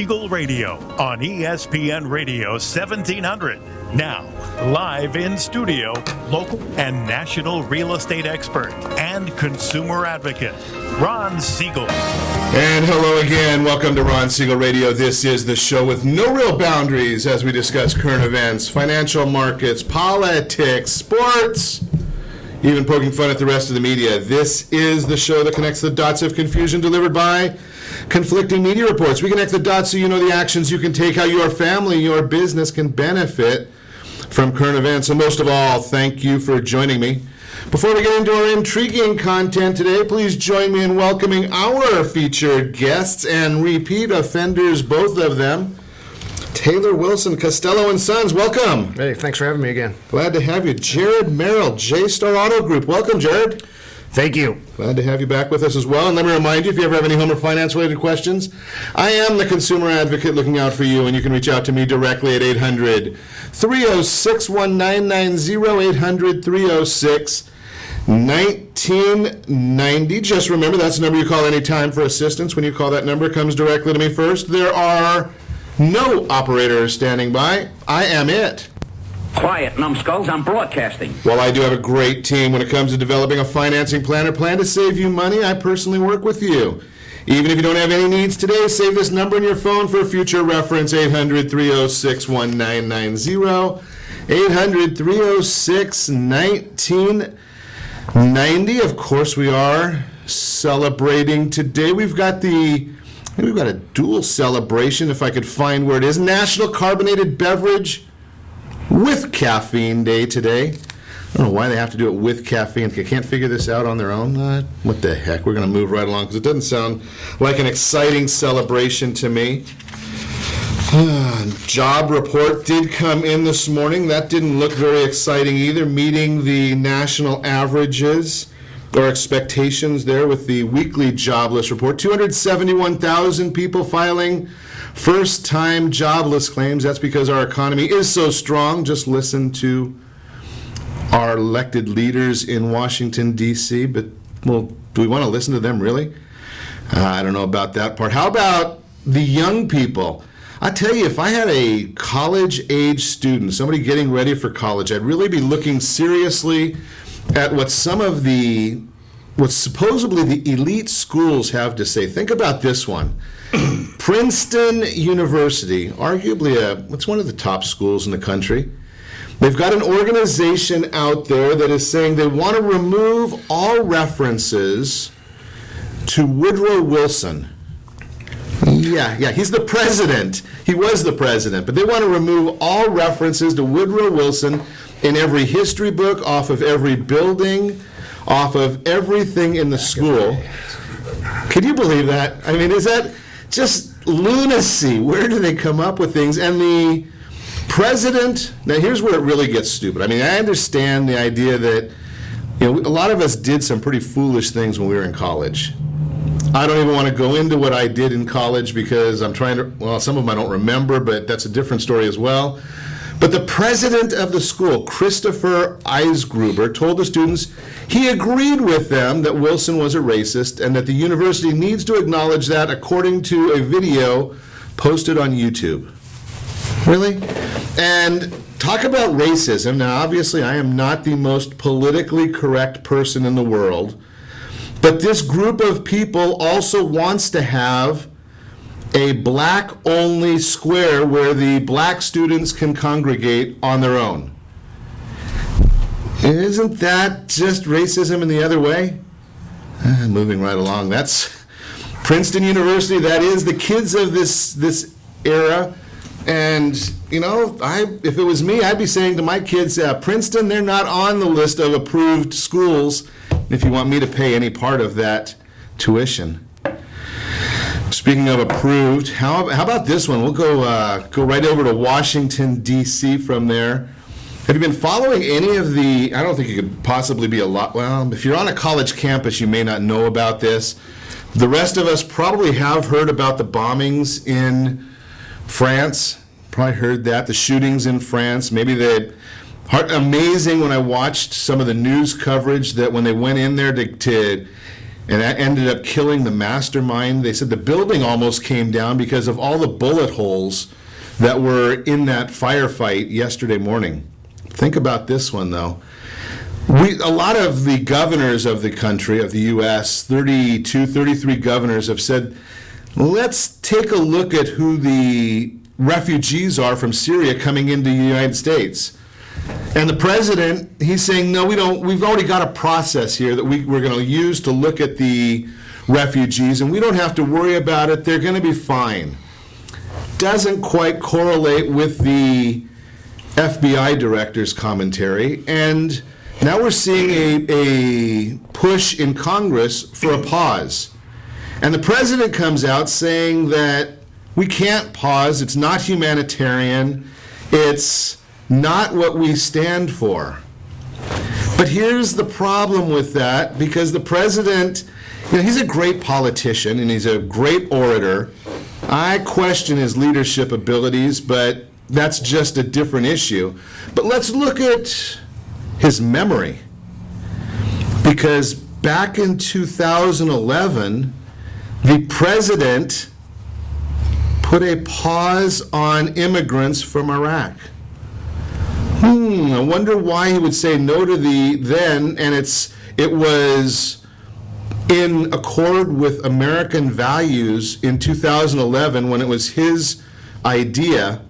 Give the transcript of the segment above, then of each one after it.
Siegel Radio on ESPN Radio 1700. Now, live in studio, local and national real estate expert and consumer advocate, Ron Siegel. And hello again. Welcome to Ron Siegel Radio. This is the show with no real boundaries as we discuss current events, financial markets, politics, sports, even poking fun at the rest of the media. This is the show that connects the dots of confusion delivered by conflicting media reports. We connect the dots so you know the actions you can take, how your family, your business can benefit from current events. And most of all, thank you for joining me. Before we get into our intriguing content today, please join me in welcoming our featured guests and repeat offenders, both of them. Taylor Wilson, Costello and Sons, welcome. Hey, thanks for having me again. Glad to have you. Jared Merrell, J-Star Auto Group. Welcome, Jared. Thank you. Glad to have you back with us as well. And let me remind you, if you ever have any home or finance-related questions, I am the consumer advocate looking out for you, and you can reach out to me directly at 800-306-1990, 800-306-1990. Just remember, that's the number you call anytime for assistance. When you call that number, it comes directly to me first. There are no operators standing by. I am it. Quiet, numbskulls, I'm broadcasting. Well, I do have a great team when it comes to developing a financing plan or plan to save you money. I personally work with you. Even if you don't have any needs today, save this number in your phone for future reference, 800-306-1990, 800-306-1990. Of course, we are celebrating today. We've got a dual celebration, if I could find where it is. National Carbonated Beverage with Caffeine Day today. I don't know why they have to do it with caffeine. They can't figure this out on their own. What the heck? We're going to move right along because it doesn't sound like an exciting celebration to me. Job report did come in this morning. That didn't look very exciting either, meeting the national averages or expectations there with the weekly jobless report. 271,000 people filing first-time jobless claims. That's because our economy is so strong. Just listen to our elected leaders in Washington, D.C. But, well, do we want to listen to them, really? I don't know about that part. How about the young people? I tell you, if I had a college-age student, somebody getting ready for college, I'd really be looking seriously at what supposedly the elite schools have to say. Think about this one. Princeton University, arguably it's one of the top schools in the country. They've got an organization out there that is saying they want to remove all references to Woodrow Wilson. Yeah, he's the president. He was the president, but they want to remove all references to Woodrow Wilson in every history book, off of every building, off of everything in the school. Could you believe that? I mean, is that just lunacy? Where do they come up with things? And the president, now here's where it really gets stupid. I mean, I understand the idea that, a lot of us did some pretty foolish things when we were in college. I don't even want to go into what I did in college because some of them I don't remember, but that's a different story as well. But the president of the school, Christopher Eisgruber, told the students he agreed with them that Wilson was a racist and that the university needs to acknowledge that, according to a video posted on YouTube. Really? And talk about racism. Now, obviously, I am not the most politically correct person in the world, but this group of people also wants to have a black-only square where the black students can congregate on their own. Isn't that just racism in the other way? Moving right along. That's Princeton University. That is the kids of this era. And, if it was me, I'd be saying to my kids, Princeton, they're not on the list of approved schools if you want me to pay any part of that tuition. Speaking of approved, how about this one? We'll go right over to Washington, D.C. from there. Have you been following any of the, I don't think you could possibly be a lot, well, if you're on a college campus, you may not know about this. The rest of us probably have heard about the bombings in France. Probably heard that, the shootings in France. Maybe amazing when I watched some of the news coverage that when they went in there to and that ended up killing the mastermind. They said the building almost came down because of all the bullet holes that were in that firefight yesterday morning. Think about this one, though. A lot of the governors of the country, of the U.S., 32, 33 governors have said, let's take a look at who the refugees are from Syria coming into the United States. And the president, he's saying, no, we don't. We've already got a process here that we're going to use to look at the refugees, and we don't have to worry about it. They're going to be fine. Doesn't quite correlate with the FBI director's commentary. And now we're seeing a push in Congress for a pause. And the president comes out saying that we can't pause. It's not humanitarian. It's not what we stand for. But here's the problem with that, because the president, he's a great politician and he's a great orator. I question his leadership abilities, but that's just a different issue. But let's look at his memory. Because back in 2011, the president put a pause on immigrants from Iraq. I wonder why he would say no to the then, and it was in accord with American values in 2011 when it was his idea,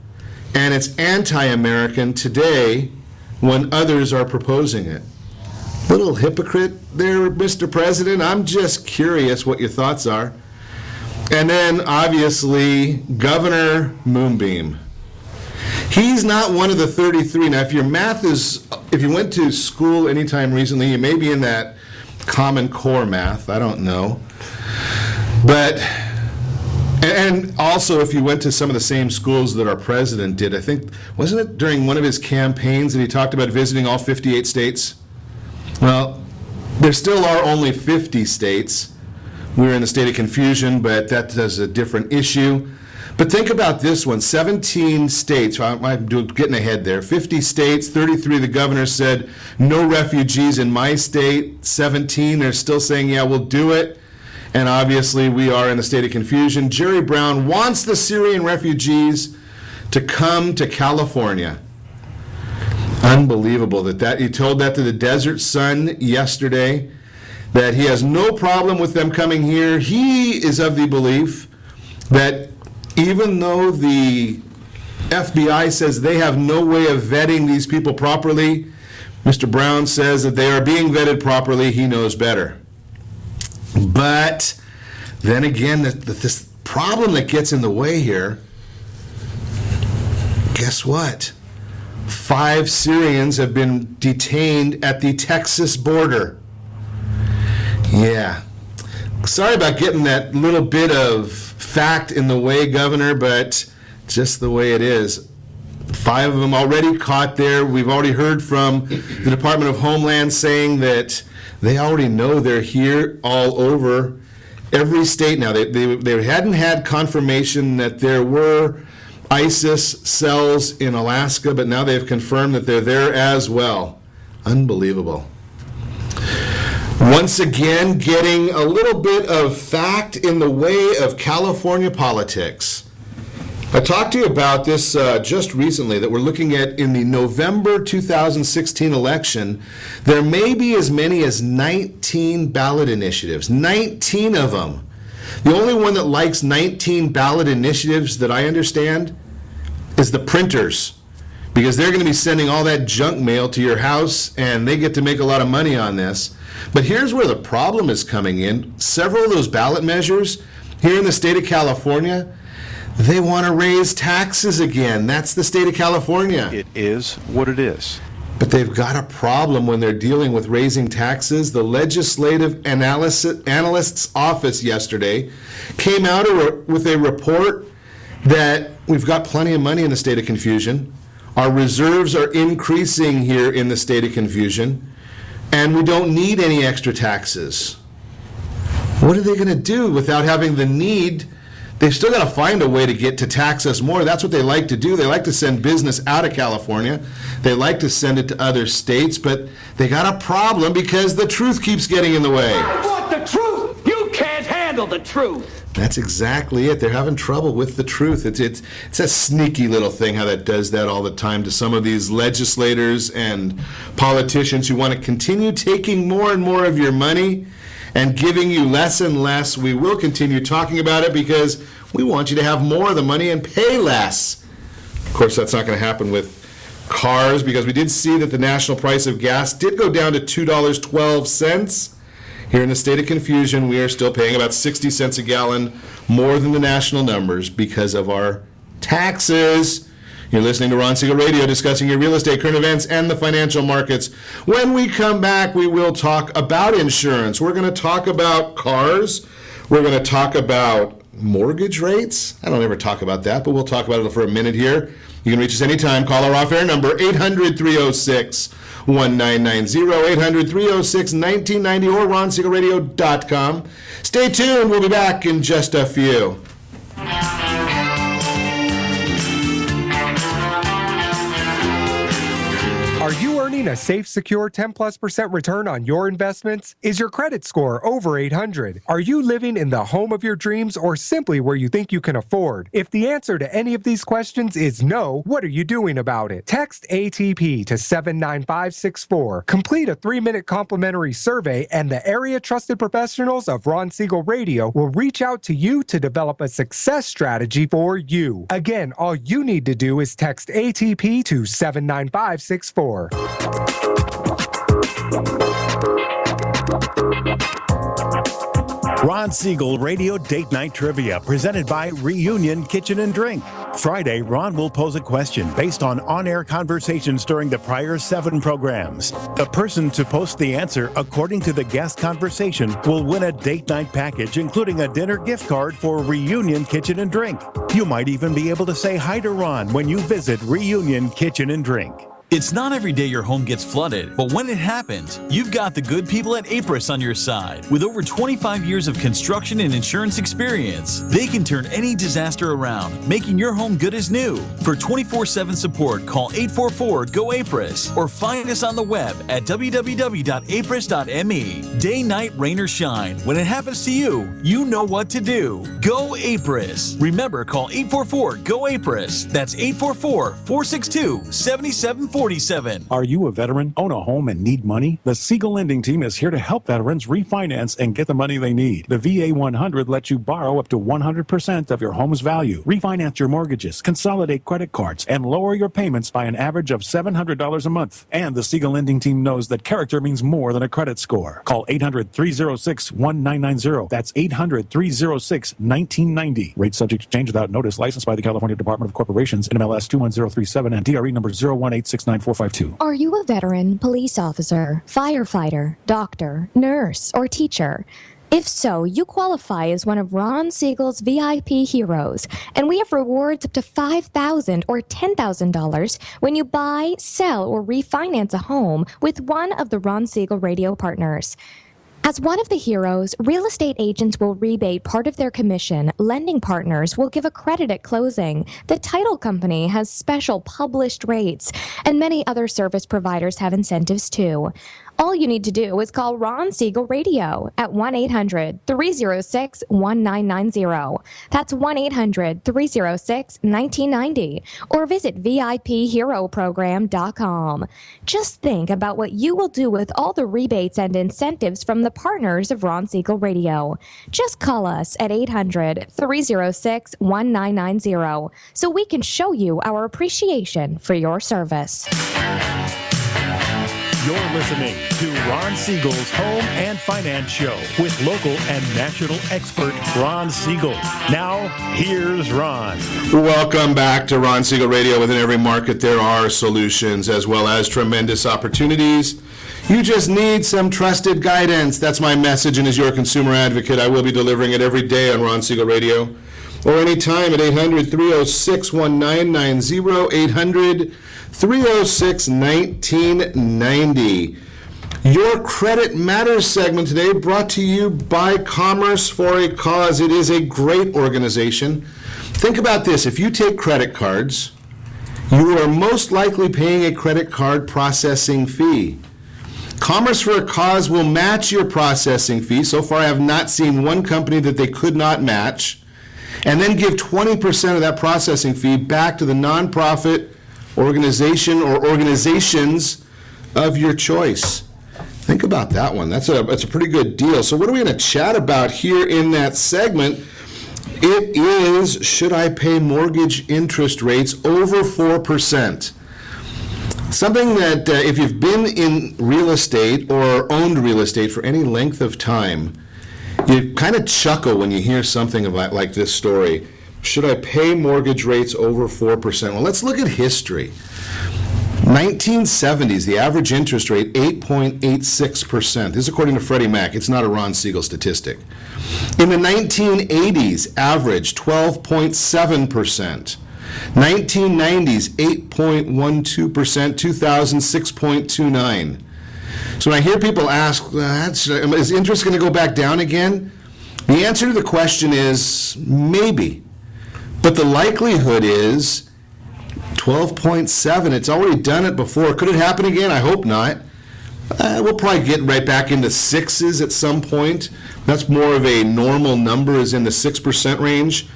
and it's anti-American today when others are proposing it. Little hypocrite there, Mr. President. I'm just curious what your thoughts are. And then, obviously, Governor Moonbeam. He's not one of the 33. Now, if your math is, if you went to school anytime recently, you may be in that Common Core math, I don't know. But, and also if you went to some of the same schools that our president did, I think, wasn't it during one of his campaigns that he talked about visiting all 58 states? Well, there still are only 50 states. We're in a state of confusion, but that is a different issue. But think about this one, 17 states, I'm getting ahead there, 50 states, 33 the governor said, no refugees in my state, 17 they're still saying, yeah, we'll do it. And obviously we are in a state of confusion. Jerry Brown wants the Syrian refugees to come to California. Unbelievable that he told that to the Desert Sun yesterday, that he has no problem with them coming here. He is of the belief that even though the FBI says they have no way of vetting these people properly, Mr. Brown says that they are being vetted properly. He knows better. But then again, this problem that gets in the way here, guess what? 5 Syrians have been detained at the Texas border. Yeah. Sorry about getting that little bit of fact in the way, Governor, but just the way it is. 5 of them already caught there. We've already heard from the Department of Homeland saying that they already know they're here all over every state now. They hadn't had confirmation that there were ISIS cells in Alaska, but now they've confirmed that they're there as well. Unbelievable. Once again, getting a little bit of fact in the way of California politics. I talked to you about this just recently, that we're looking at in the November 2016 election, there may be as many as 19 ballot initiatives, 19 of them. The only one that likes 19 ballot initiatives that I understand is the printers, because they're going to be sending all that junk mail to your house and they get to make a lot of money on this. But here's where the problem is coming in. Several of those ballot measures here in the state of California, they want to raise taxes again. That's the state of California. It is what it is. But they've got a problem when they're dealing with raising taxes. The Legislative Analyst's Office yesterday came out with a report that we've got plenty of money in the state of confusion. Our reserves are increasing here in the state of confusion, and we don't need any extra taxes. What are they going to do without having the need? They've still got to find a way to get to tax us more. That's what they like to do. They like to send business out of California. They like to send it to other states, but they got a problem because the truth keeps getting in the way. I want the truth. handle the truth. That's exactly it. They're having trouble with the truth. It's a sneaky little thing how that does that all the time to some of these legislators and politicians who want to continue taking more and more of your money and giving you less and less. We will continue talking about it because we want you to have more of the money and pay less. Of course, that's not going to happen with cars because we did see that the national price of gas did go down to $2.12. Here in the state of confusion, we are still paying about 60 cents a gallon more than the national numbers because of our taxes. You're listening to Ron Siegel Radio, discussing your real estate, current events, and the financial markets. When we come back, we will talk about insurance. We're going to talk about cars. We're going to talk about mortgage rates. I don't ever talk about that, but we'll talk about it for a minute here. You can reach us anytime. Call our off-air number, 800-306-1990, 800-306-1990, or ronsiegelradio.com. Stay tuned. We'll be back in just a few. Are you earning a safe, secure 10+% return on your investments? Is your credit score over 800? Are you living in the home of your dreams or simply where you think you can afford? If the answer to any of these questions is no, what are you doing about it? Text ATP to 79564. Complete a 3-minute complimentary survey and the area trusted professionals of Ron Siegel Radio will reach out to you to develop a success strategy for you. Again, all you need to do is text ATP to 79564. Ron Siegel Radio Date Night Trivia, presented by Reunion Kitchen and Drink. Friday, Ron will pose a question based on-air conversations during the prior 7 programs. The person to post the answer according to the guest conversation will win a date night package, including a dinner gift card for Reunion Kitchen and Drink. You might even be able to say hi to Ron when you visit Reunion Kitchen and Drink. It's not every day your home gets flooded, but when it happens, you've got the good people at APRIS on your side. With over 25 years of construction and insurance experience, they can turn any disaster around, making your home good as new. For 24/7 support, call 844-GO-APRIS or find us on the web at www.apris.me. Day, night, rain, or shine, when it happens to you, you know what to do. Go APRIS. Remember, call 844-GO-APRIS. That's 844-462-7747. Are you a veteran, own a home, and need money? The Siegel Lending Team is here to help veterans refinance and get the money they need. The VA 100 lets you borrow up to 100% of your home's value, refinance your mortgages, consolidate credit cards, and lower your payments by an average of $700 a month. And the Siegel Lending Team knows that character means more than a credit score. Call 800-306-1990. That's 800-306-1990. Rate subject to change without notice. Licensed by the California Department of Corporations, NMLS 21037, and DRE number 01869. 452. Are you a veteran, police officer, firefighter, doctor, nurse, or teacher? If so, you qualify as one of Ron Siegel's VIP heroes, and we have rewards up to $5,000 or $10,000 when you buy, sell, or refinance a home with one of the Ron Siegel Radio partners. As one of the heroes, real estate agents will rebate part of their commission, lending partners will give a credit at closing, the title company has special published rates, and many other service providers have incentives too. All you need to do is call Ron Siegel Radio at 1-800-306-1990. That's 1-800-306-1990. Or visit VIPHeroProgram.com. Just think about what you will do with all the rebates and incentives from the partners of Ron Siegel Radio. Just call us at 800-306-1990 so we can show you our appreciation for your service. You're listening to Ron Siegel's Home and Finance Show with local and national expert Ron Siegel. Now, here's Ron. Welcome back to Ron Siegel Radio. Within every market, there are solutions as well as tremendous opportunities. You just need some trusted guidance. That's my message, and as your consumer advocate, I will be delivering it every day on Ron Siegel Radio or anytime at 800-306-1990, 800-306-1990. Your Credit Matters segment today brought to you by Commerce for a Cause. It is a great organization. Think about this. If you take credit cards, you are most likely paying a credit card processing fee. Commerce for a Cause will match your processing fee. So far, I have not seen one company that they could not match. And then give 20% of that processing fee back to the nonprofit organization or organizations of your choice. Think about that one. That's a pretty good deal. So what are we going to chat about here in that segment? It is, should I pay mortgage interest rates over 4%? Something that if you've been in real estate or owned real estate for any length of time, you kind of chuckle when you hear something about like this story. Should I pay mortgage rates over 4%? Well, let's look at history. 1970s, the average interest rate, 8.86%. This is according to Freddie Mac. It's not a Ron Siegel statistic. In the 1980s, average 12.7%. 1990s, 8.12%. 2000, 6.29%. So when I hear people ask, is interest going to go back down again? The answer to the question is maybe. But the likelihood is 12.7. It's already done it before. Could it happen again? I hope not. We'll probably get right back into sixes at some point. That's more of a normal number, is in the 6% range.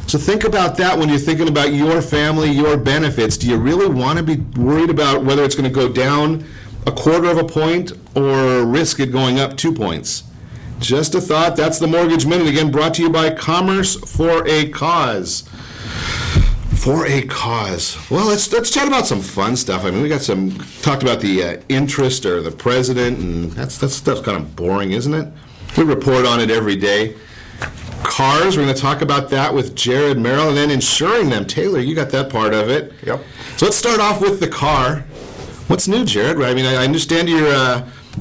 So think about that when you're thinking about your family, your benefits. Do you really want to be worried about whether it's going to go down a quarter of a point or risk it going up 2 points? Just a thought. That's the Mortgage Minute, again brought to you by Commerce for a Cause. For a cause. Well, let's chat about some fun stuff. I mean, we got talked about the interest or the president, and that stuff's kind of boring, isn't it? We report on it every day. Cars, we're going to talk about that with Jared Merrell, and then insuring them. Taylor, you got that part of it. Yep. So let's start off with the car. What's new, Jared? I mean, I understand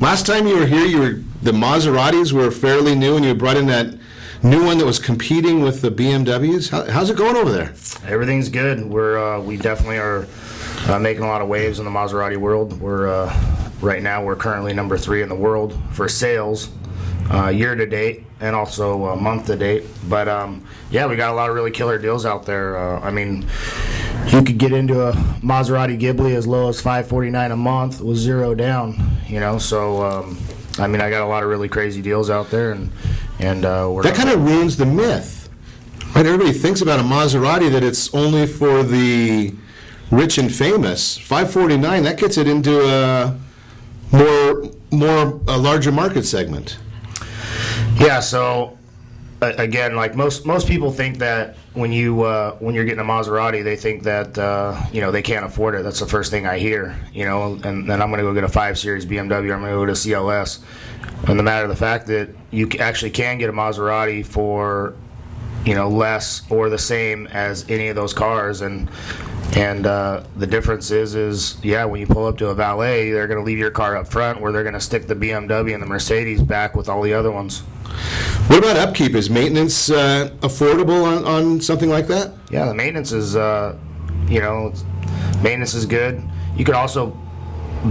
last time you were here, the Maseratis were fairly new, and you brought in that new one that was competing with the BMWs. How's it going over there? Everything's good. We definitely are making a lot of waves in the Maserati world. Right now we're currently number 3 in the world for sales year to date and also month to date. But yeah, we got a lot of really killer deals out there. I mean, you could get into a Maserati Ghibli as low as $549 a month with 0 down. So I mean, I got a lot of really crazy deals out there, and that kind of ruins the myth. Right, everybody thinks about a Maserati that it's only for the rich and famous. $549, that gets it into a larger market segment. Yeah, so again, like most people think that when you're getting a Maserati, they think that they can't afford it. That's the first thing I hear. And then I'm going to go get a 5 Series BMW. I'm going to go to CLS. And the matter of the fact that you actually can get a Maserati for less or the same as any of those cars, and the difference is when you pull up to a valet, they're going to leave your car up front, where they're going to stick the BMW and the Mercedes back with all the other ones. What about upkeep? Is maintenance affordable on something like that? Yeah, the maintenance is maintenance is good. You could also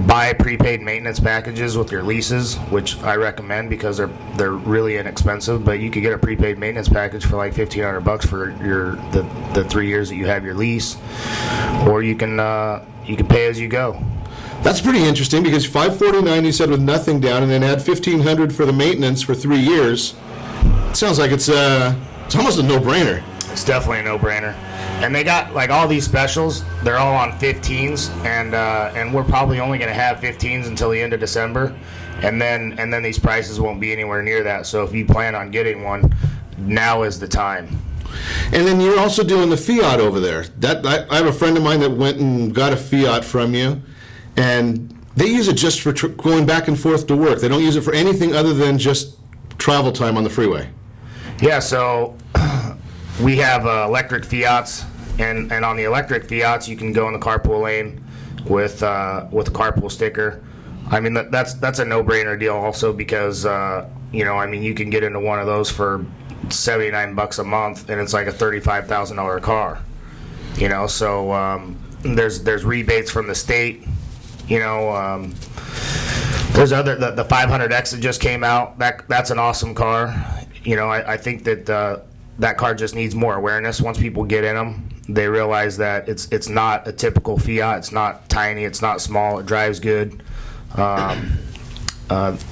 buy prepaid maintenance packages with your leases, which I recommend because they're really inexpensive. But you could get a prepaid maintenance package for like $1,500 for the 3 years that you have your lease, or you can pay as you go. That's pretty interesting, because $549 you said with nothing down, and then add $1,500 for the maintenance for 3 years. It sounds like it's almost a no-brainer. It's definitely a no-brainer. And they got like all these specials. They're all on 15s, and we're probably only going to have 15s until the end of December, and then these prices won't be anywhere near that. So if you plan on getting one, now is the time. And then you're also doing the Fiat over there. I have a friend of mine that went and got a Fiat from you, and they use it just for going back and forth to work. They don't use it for anything other than just travel time on the freeway. Yeah, so we have electric Fiats, and on the electric Fiats, you can go in the carpool lane with a carpool sticker. I mean, that's a no-brainer deal also, because you can get into one of those for $79 a month, and it's like a $35,000 car. So there's rebates from the state. There's the 500X that just came out. That's an awesome car. I think that car just needs more awareness. Once people get in them, they realize that it's not a typical Fiat. It's not tiny. It's not small. It drives good.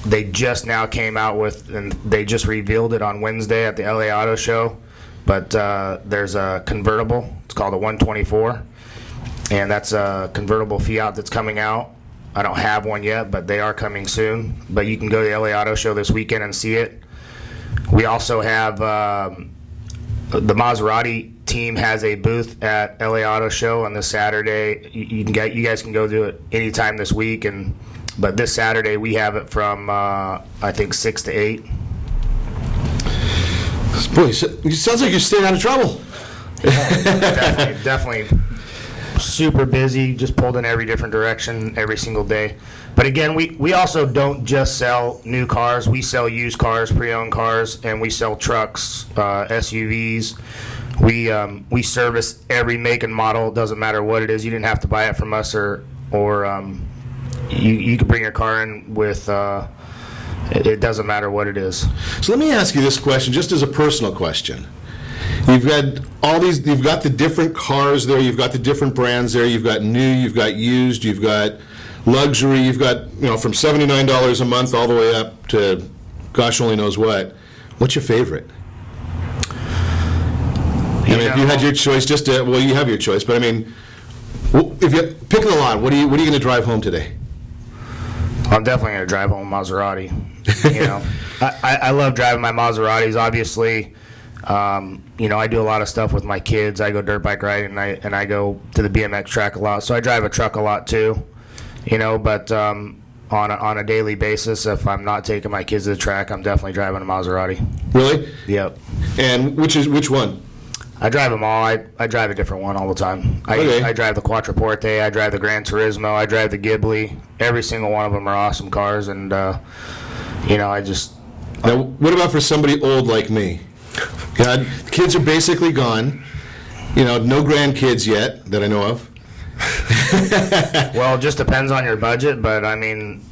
They just now came out with, and they just revealed it on Wednesday at the LA Auto Show, but there's a convertible. It's called a 124, and that's a convertible Fiat that's coming out. I don't have one yet, but they are coming soon. But you can go to the LA Auto Show this weekend and see it. We also have the Maserati team has a booth at LA Auto Show on this Saturday. You guys can go do it anytime this week, but this Saturday we have it from I think 6 to 8. Boy, it sounds like you're staying out of trouble. Definitely super busy, just pulled in every different direction every single day. But again, we also don't just sell new cars. We sell used cars, pre-owned cars, and we sell trucks, SUVs. We service every make and model. It doesn't matter what it is. You didn't have to buy it from us, or you can bring your car in with. It doesn't matter what it is. So let me ask you this question, just as a personal question. You've got you've got the different cars there, you've got the different brands there, you've got new, you've got used, you've got luxury, you've got, from $79 a month all the way up to gosh only knows what. What's your favorite? If you had your choice, you have your choice, but I mean, if you're picking a lot, what are you going to drive home today? I'm definitely going to drive home a Maserati. I love driving my Maseratis. Obviously, I do a lot of stuff with my kids. I go dirt bike riding, and I go to the BMX track a lot. So I drive a truck a lot too. But on a daily basis, if I'm not taking my kids to the track, I'm definitely driving a Maserati. Really? Yep. And which one? I drive them all. I drive a different one all the time. I drive the Quattroporte. I drive the Gran Turismo. I drive the Ghibli. Every single one of them are awesome cars, and I just. Now, what about for somebody old like me? Kids are basically gone. No grandkids yet that I know of. Well, it just depends on your budget, but I mean,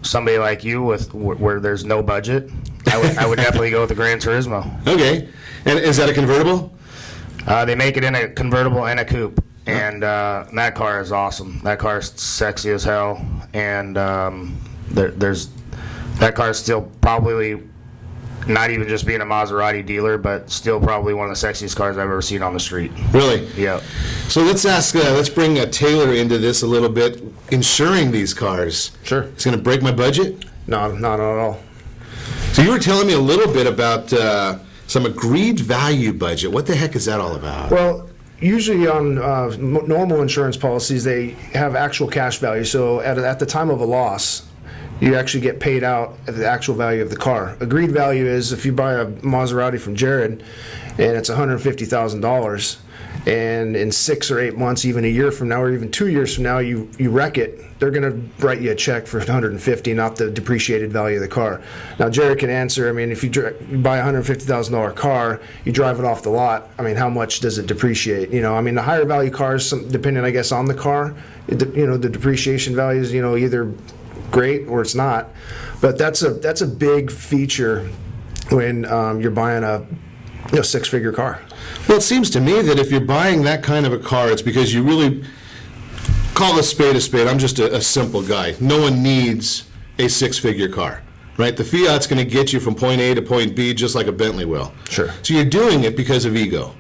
somebody like you where there's no budget, I would definitely go with the Gran Turismo. Okay. And is that a convertible? They make it in a convertible and a coupe, and that car is awesome. That car is sexy as hell, and that car is still probably not even just being a Maserati dealer, but still probably one of the sexiest cars I've ever seen on the street. Really? Yeah. So let's bring Taylor into this a little bit. Insuring these cars. Sure. It's going to break my budget? No, not at all. So you were telling me a little bit about some agreed value budget. What the heck is that all about? Well, usually on normal insurance policies, they have actual cash value. So at the time of a loss, you actually get paid out at the actual value of the car. Agreed value is if you buy a Maserati from Jared and it's $150,000, and in 6 or 8 months, even a year from now, or even 2 years from now, you wreck it, they're going to write you a check for $150,000, not the depreciated value of the car. Now, Jared can answer. I mean, if you buy a $150,000 car, you drive it off the lot. I mean, how much does it depreciate? The higher value cars, depending, I guess, on the car, the depreciation value is, either great or it's not. But that's a big feature when you're buying a six-figure car. Well, it seems to me that if you're buying that kind of a car, it's because you really call a spade a spade. I'm just a simple guy. No one needs a six-figure car, right? The Fiat's going to get you from point A to point B just like a Bentley will. Sure. So you're doing it because of ego,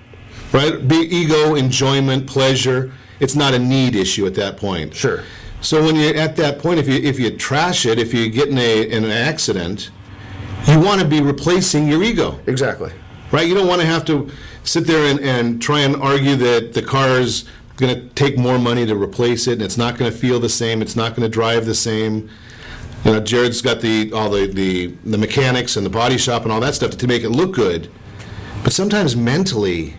right? Ego, enjoyment, pleasure. It's not a need issue at that point. Sure. So when you're at that point, if you trash it, if you get in an accident, you want to be replacing your ego. Exactly. Right? You don't want to have to sit there and try and argue that the car is going to take more money to replace it, and it's not going to feel the same, it's not going to drive the same. Jared's got all the mechanics and the body shop and all that stuff to make it look good. But sometimes mentally,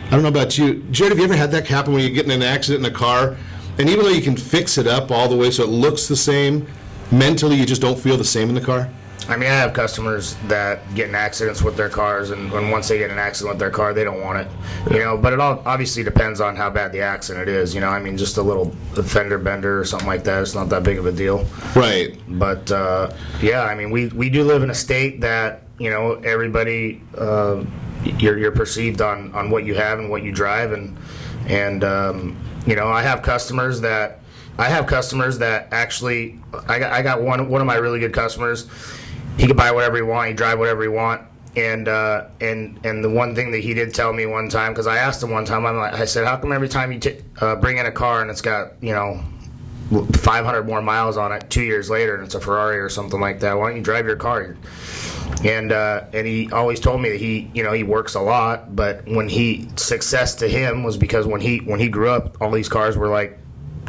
I don't know about you, Jared, have you ever had that happen where you get in an accident in a car, and even though you can fix it up all the way so it looks the same, mentally you just don't feel the same in the car? I mean, I have customers that get in accidents with their cars, and once they get in an accident with their car, they don't want it. But it all obviously depends on how bad the accident is. I mean, just a little fender bender or something like that, it's not that big of a deal. Right. But yeah, I mean, we do live in a state that everybody you're perceived on what you have and what you drive, and I have customers that I have customers that actually, I got one of my really good customers. He could buy whatever he want, he drive whatever he want. And the one thing that he did tell me one time, because I asked him one time, I said, how come every time you bring in a car and it's got 500 more miles on it 2 years later and it's a Ferrari or something like that, why don't you drive your car? And he always told me that he works a lot, but success to him was because when he grew up, all these cars were like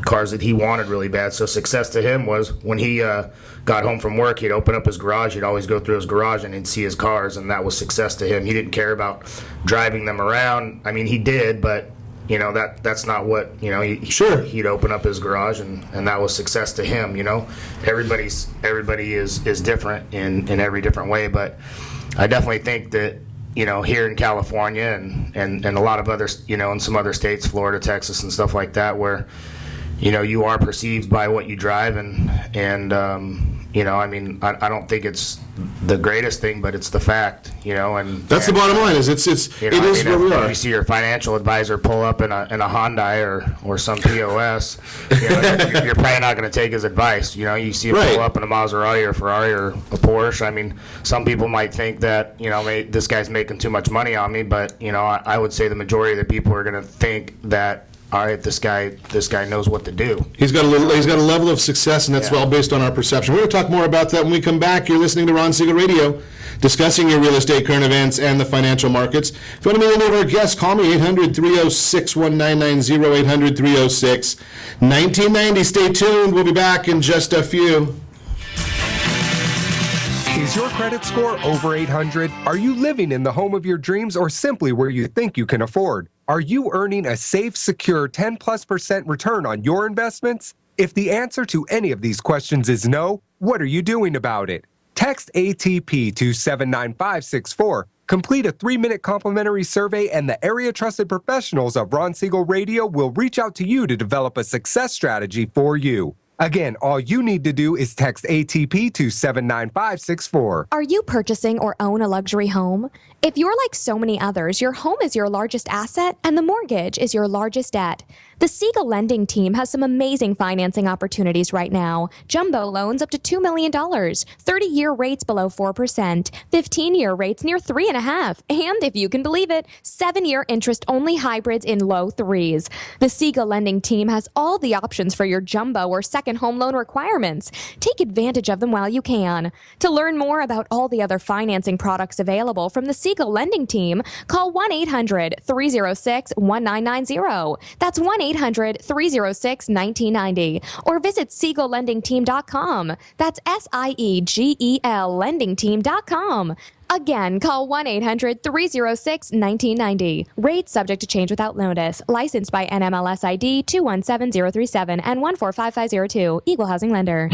cars that he wanted really bad. So success to him was when he got home from work, he'd open up his garage, he'd always go through his garage and he'd see his cars, and that was success to him. He didn't care about driving them around. I mean, he did, but that's not what he'd open up his garage, and that was success to him. Everybody is different in every different way, but I definitely think that here in California and a lot of other in some other states, Florida, Texas, and stuff like that, where you are perceived by what you drive, and I mean, I don't think it's the greatest thing, but it's the fact, and that's the bottom line. It is where we are. If you see your financial advisor pull up in a Hyundai or some POS, you're probably not going to take his advice. You see him pull up in a Maserati or Ferrari or a Porsche. I mean, some people might think that this guy's making too much money on me, but I would say the majority of the people are going to think that, all right, this guy knows what to do. He's got a level of success, and that's all based on our perception. We're going to talk more about that when we come back. You're listening to Ron Siegel Radio, discussing your real estate, current events, and the financial markets. If you want to meet any of our guests, call me 800-306-1990, 800-306-1990. Stay tuned. We'll be back in just a few. Is your credit score over 800? Are you living in the home of your dreams or simply where you think you can afford? Are you earning a safe, secure 10+% return on your investments? If the answer to any of these questions is no, what are you doing about it? Text ATP to 79564. Complete a 3-minute complimentary survey, and the area trusted professionals of Ron Siegel Radio will reach out to you to develop a success strategy for you. Again, all you need to do is text ATP to 79564. Are you purchasing or own a luxury home? If you're like so many others, your home is your largest asset and the mortgage is your largest debt. The Siegel lending team has some amazing financing opportunities right now. Jumbo loans up to $2 million, 30-year rates below 4%, 15-year rates near 3.5%, and if you can believe it, 7-year interest-only hybrids in low 3s. The Siegel lending team has all the options for your jumbo or second home loan requirements. Take advantage of them while you can. To learn more about all the other financing products available from the Siegel lending team, call 1-800-306-1990. That's 1-800-306-1990. Or visit SiegelLendingTeam.com. That's SIEGEL lendingteam.com. Again, call 1-800-306-1990. Rates subject to change without notice. Licensed by NMLS ID 217037 and 145502. Equal housing lender.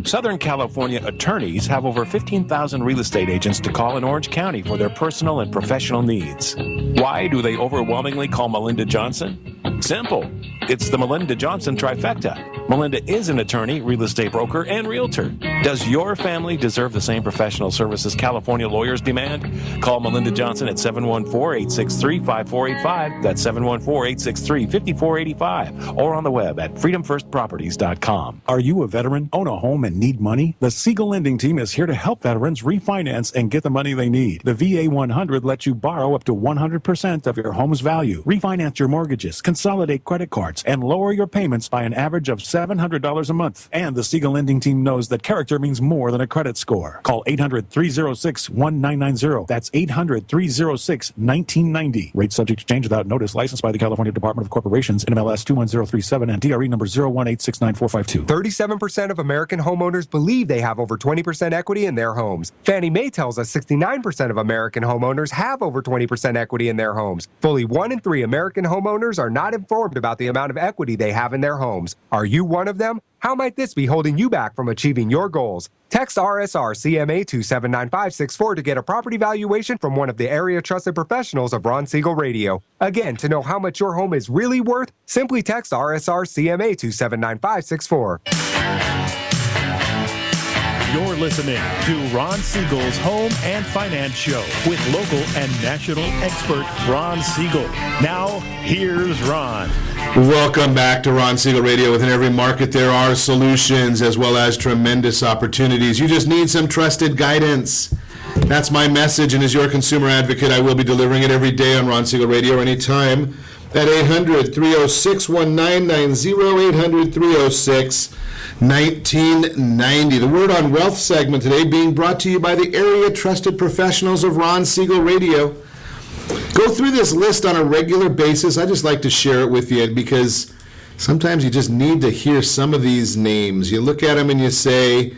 Southern California attorneys have over 15,000 real estate agents to call in Orange County for their personal and professional needs. Why do they overwhelmingly call Melinda Johnson? Simple. It's the Melinda Johnson trifecta. Melinda is an attorney, real estate broker, and realtor. Does your family deserve the same professional services California lawyers demand? Call Melinda Johnson at 714-863-5485. That's 714-863-5485. Or on the web at freedomfirstproperties.com. Are you a veteran, own a home, and need money? The Siegel lending team is here to help veterans refinance and get the money they need. The VA 100 lets you borrow up to 100% of your home's value, refinance your mortgages, consolidate credit cards, and lower your payments by an average of $700 a month. And the Siegel lending team knows that character means more than a credit score. Call 800-306-1990. That's 800-306-1990. Rate subject to change without notice. Licensed by the California Department of Corporations, NMLS 21037, and DRE number 018694452. 37% of American homeowners believe they have over 20% equity in their homes. Fannie Mae tells us 69% of American homeowners have over 20% equity in their homes. Fully 1 in 3 American homeowners are not informed about the amount of equity they have in their homes. Are you one of them? How might this be holding you back from achieving your goals? Text RSR CMA to 79564 to get a property valuation from one of the area trusted professionals of Ron Siegel Radio. Again, to know how much your home is really worth, simply text RSR CMA to 79564. You're listening to Ron Siegel's Home and Finance Show with local and national expert Ron Siegel. Now, here's Ron. Welcome back to Ron Siegel Radio. Within every market, there are solutions as well as tremendous opportunities. You just need some trusted guidance. That's my message, and as your consumer advocate, I will be delivering it every day on Ron Siegel Radio anytime at 800-306-1990, 800-306-1990. The Word on Wealth segment today being brought to you by the area trusted professionals of Ron Siegel Radio. Go through this list on a regular basis. I just like to share it with you because sometimes you just need to hear some of these names. You look at them and you say,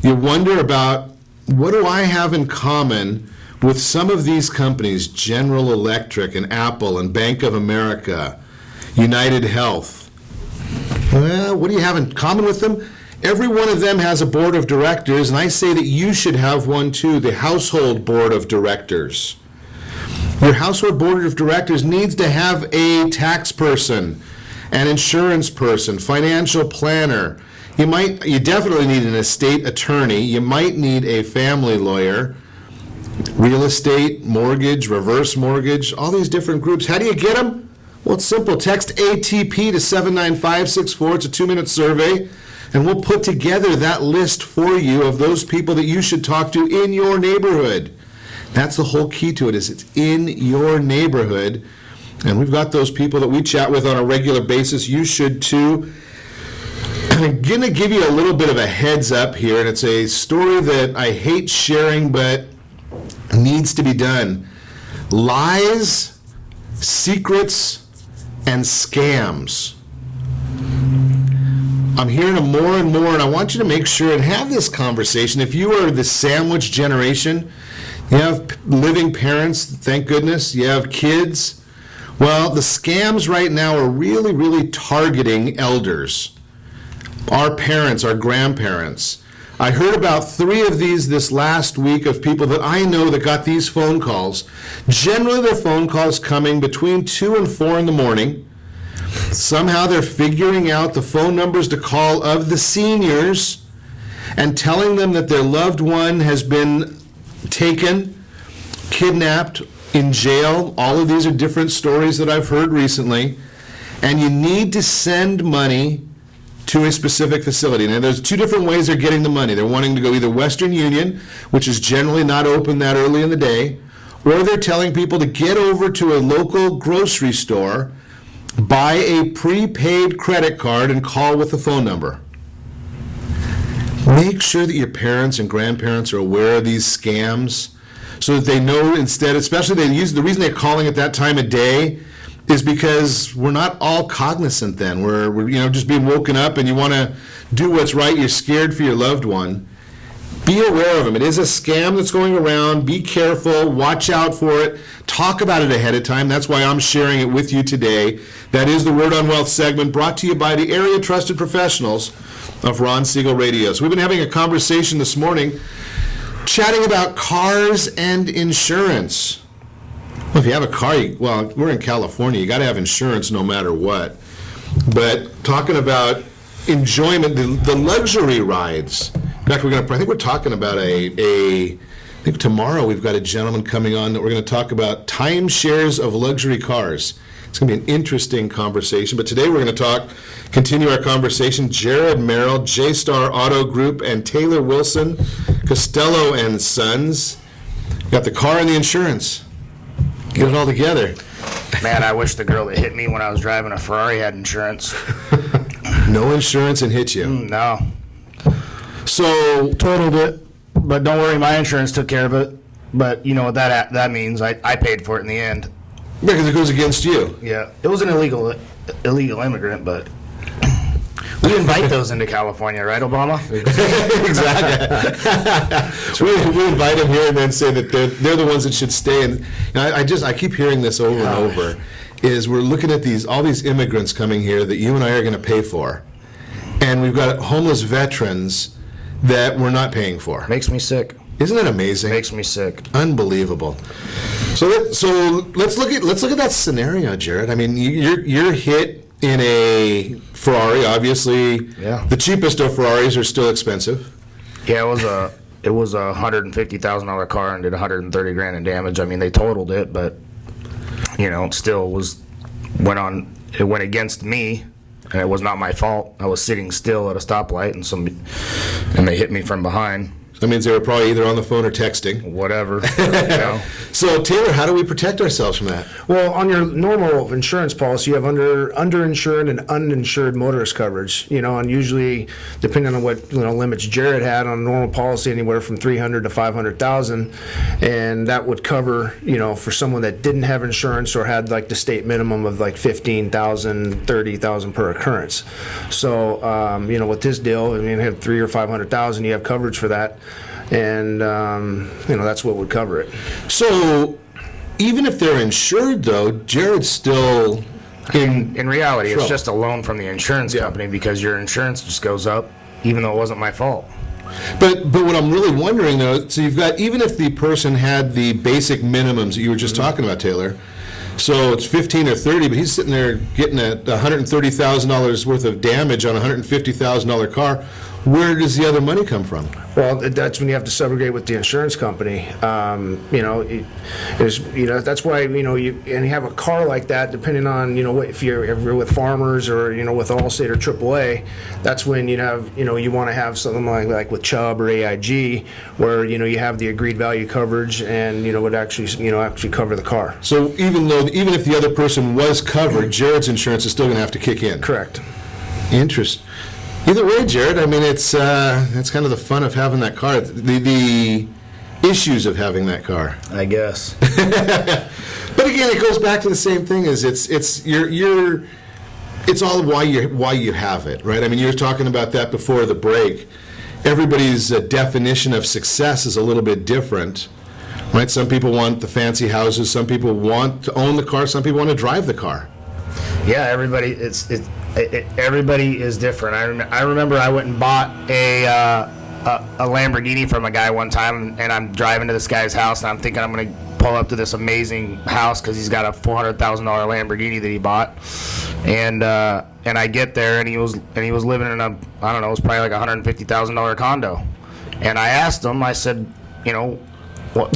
you wonder about, what do I have in common with some of these companies, General Electric and Apple and Bank of America, United Health? Well, what do you have in common with them? Every one of them has a board of directors, and I say that you should have one too, the household board of directors. Your household board of directors needs to have a tax person, an insurance person, financial planner. You definitely need an estate attorney. You might need a family lawyer, real estate, mortgage, reverse mortgage, all these different groups. How do you get them? Well, it's simple. Text ATP to 79564. It's a 2-minute survey, and we'll put together that list for you of those people that you should talk to in your neighborhood. That's the whole key to it, is it's in your neighborhood. And we've got those people that we chat with on a regular basis. You should too. I'm going to give you a little bit of a heads up here, and it's a story that I hate sharing, but needs to be done. Lies, secrets, and scams. I'm hearing them more and more, and I want you to make sure and have this conversation. If you are the sandwich generation, you have living parents, thank goodness, you have kids. Well, the scams right now are really, really targeting elders. Our parents, our grandparents. I heard about 3 of these this last week of people that I know that got these phone calls. Generally, their phone calls coming between 2 and 4 in the morning. Somehow they're figuring out the phone numbers to call of the seniors and telling them that their loved one has been taken, kidnapped, in jail. All of these are different stories that I've heard recently. And you need to send money to a specific facility. Now, there's 2 different ways they're getting the money. They're wanting to go either Western Union, which is generally not open that early in the day, or they're telling people to get over to a local grocery store, buy a prepaid credit card, and call with the phone number. Make sure that your parents and grandparents are aware of these scams so that they know instead, especially the reason they're calling at that time of day is because we're not all cognizant then. We're just being woken up and you want to do what's right. You're scared for your loved one. Be aware of them. It is a scam that's going around. Be careful. Watch out for it. Talk about it ahead of time. That's why I'm sharing it with you today. That is the Word on Wealth segment brought to you by the area trusted professionals of Ron Siegel Radio. So we've been having a conversation this morning chatting about cars and insurance. Well, if you have a car, we're in California, you got to have insurance no matter what. But talking about enjoyment, the luxury rides. In fact, I think we're talking about I think tomorrow we've got a gentleman coming on that we're going to talk about timeshares of luxury cars. It's going to be an interesting conversation. But today we're going to continue our conversation. Jared Merrell, J-Star Auto Group, and Taylor Wilson, Costello and Sons. Got the car and the insurance. Get it all together. Man, I wish the girl that hit me when I was driving a Ferrari had insurance. No insurance and hit you. No. So Totaled it, but don't worry, my insurance took care of it. But you know what that means? I paid for it in the end. because it goes against you. Yeah, it was an illegal immigrant, but we invite those into California, right, Obama? Exactly. we invite them here and then say that they're the ones that should stay. And I keep hearing this over and over. Is we're looking at all these immigrants coming here that you and I are going to pay for, and we've got homeless veterans that we're not paying for. Makes me sick. Isn't it amazing? Makes me sick. Unbelievable. So let's look at that scenario, Jared. I mean, you're hit in a Ferrari. Obviously, yeah. The cheapest of Ferraris are still expensive. Yeah, it was a it was a $150,000 car and did 130 grand in damage. I mean, they totaled it, but it still it went against me, and it was not my fault. I was sitting still at a stoplight, and they hit me from behind. That means they were probably either on the phone or texting. Whatever. So, Taylor, how do we protect ourselves from that? Well, on your normal insurance policy, you have underinsured and uninsured motorist coverage. And usually, depending on what limits Jared had on a normal policy, anywhere from $300,000 to $500,000, and that would cover for someone that didn't have insurance or had like the state minimum of like $15,000, $30,000 per occurrence. So, with this deal, you have $300,000 or $500,000, you have coverage for that. And that's what would cover it. So even if they're insured, though, Jared's still in reality, it's just a loan from the insurance company, because your insurance just goes up, even though it wasn't my fault. But what I'm really wondering, though, so you've got, even if the person had the basic minimums that you were just talking about, Taylor, so it's 15 or 30, but he's sitting there getting $130,000 worth of damage on a $150,000 car. Where does the other money come from? Well, that's when you have to subrogate with the insurance company. That's why you have a car like that. Depending on if you're with Farmers or with Allstate or AAA, that's when you want to have something like with Chubb or AIG, where you have the agreed value coverage and would actually cover the car. So even if the other person was covered, Jared's insurance is still going to have to kick in. Correct. Interesting. Either way, Jared, I mean, it's that's kind of the fun of having that car. The issues of having that car, I guess. But again, it goes back to the same thing. It's all why you have it, right? I mean, you were talking about that before the break. Everybody's definition of success is a little bit different, right? Some people want the fancy houses. Some people want to own the car. Some people want to drive the car. Yeah, everybody is different. I remember I went and bought a Lamborghini from a guy one time, and I'm driving to this guy's house, and I'm thinking I'm going to pull up to this amazing house because he's got a $400,000 Lamborghini that he bought, and I get there, and he was living in it was probably like a $150,000 condo, and I asked him, I said, what?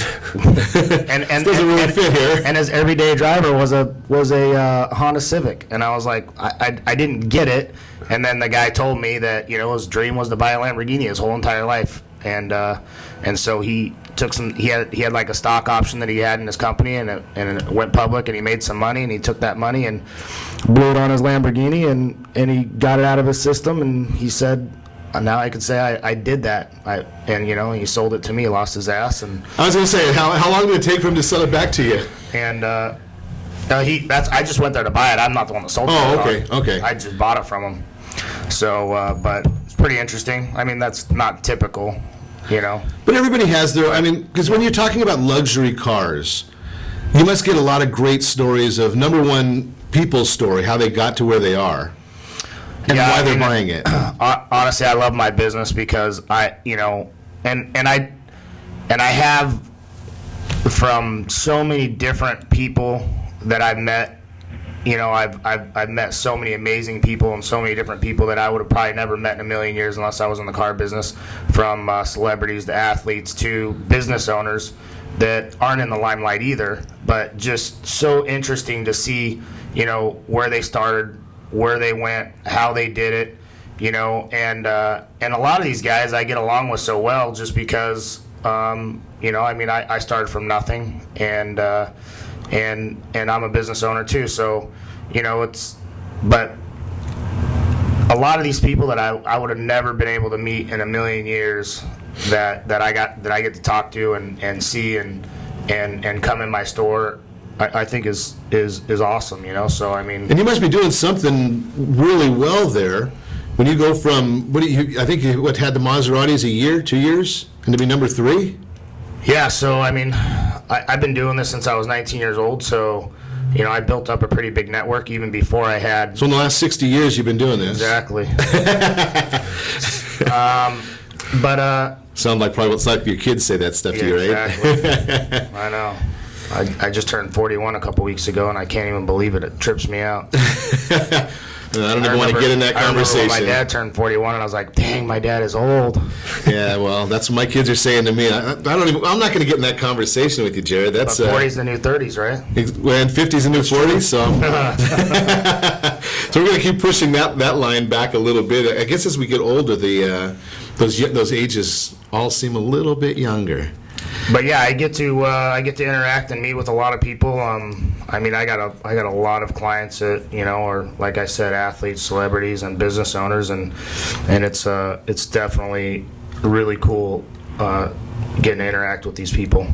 and doesn't really fit here. And his everyday driver was a Honda Civic, and I was like, I didn't get it. And then the guy told me that his dream was to buy a Lamborghini his whole entire life, and so he took he had like a stock option that he had in his company, and it went public, and he made some money, and he took that money and blew it on his Lamborghini, and he got it out of his system, and he said, now I could say I did that, he sold it to me, lost his ass, and I was going to say, how long did it take for him to sell it back to you? And I just went there to buy it. I'm not the one that sold it. Oh, okay. I just bought it from him. So, but it's pretty interesting. I mean, that's not typical, But everybody has their. Because when you're talking about luxury cars, you must get a lot of great stories of, number one, people's story, how they got to where they are. And why they're buying it. Honestly, I love my business because I have, from so many different people that I've met, I've met so many amazing people and so many different people that I would have probably never met in a million years unless I was in the car business, from celebrities to athletes to business owners that aren't in the limelight either, but just so interesting to see, where they started, where they went, how they did it, and a lot of these guys I get along with so well just because, I started from nothing, and I'm a business owner too, so, but a lot of these people that I would have never been able to meet in a million years that I get to talk to and see and come in my store, I think is awesome, So and you must be doing something really well there. When you go from I think you had the Maseratis a year, 2 years, and to be number 3. Yeah. So I've been doing this since I was 19 years old. So I built up a pretty big network even before I had. So in the last 60 years, you've been doing this. Exactly. Sound like probably what it's like for your kids say that stuff to you, right? Exactly. I know. I just turned 41 a couple weeks ago, and I can't even believe it. It trips me out. I don't even want to get in that conversation. I remember when my dad turned 41, and I was like, "Dang, my dad is old." Yeah, well, that's what my kids are saying to me. I'm not going to get in that conversation with you, Jared. That's 40's the new 30s, right? And 50's the new 40s, so so we're going to keep pushing that line back a little bit. I guess as we get older, those ages all seem a little bit younger. But yeah, I get to interact and meet with a lot of people. I mean, I got a lot of clients that are, like I said, athletes, celebrities, and business owners, and it's definitely really cool getting to interact with these people.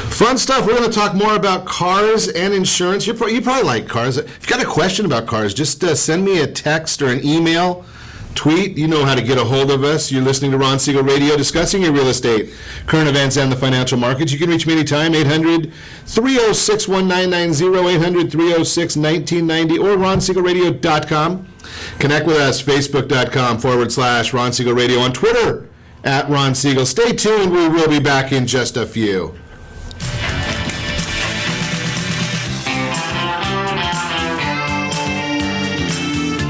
Fun stuff. We're going to talk more about cars and insurance. You probably like cars. If you've got a question about cars, just send me a text or an email. Tweet, you know how to get a hold of us. You're listening to Ron Siegel Radio, discussing your real estate, current events, and the financial markets. You can reach me anytime, 800-306-1990, 800-306-1990, or ronsiegelradio.com. Connect with us, facebook.com/Ron Siegel Radio, on Twitter, @Ron Siegel. Stay tuned. We will be back in just a few.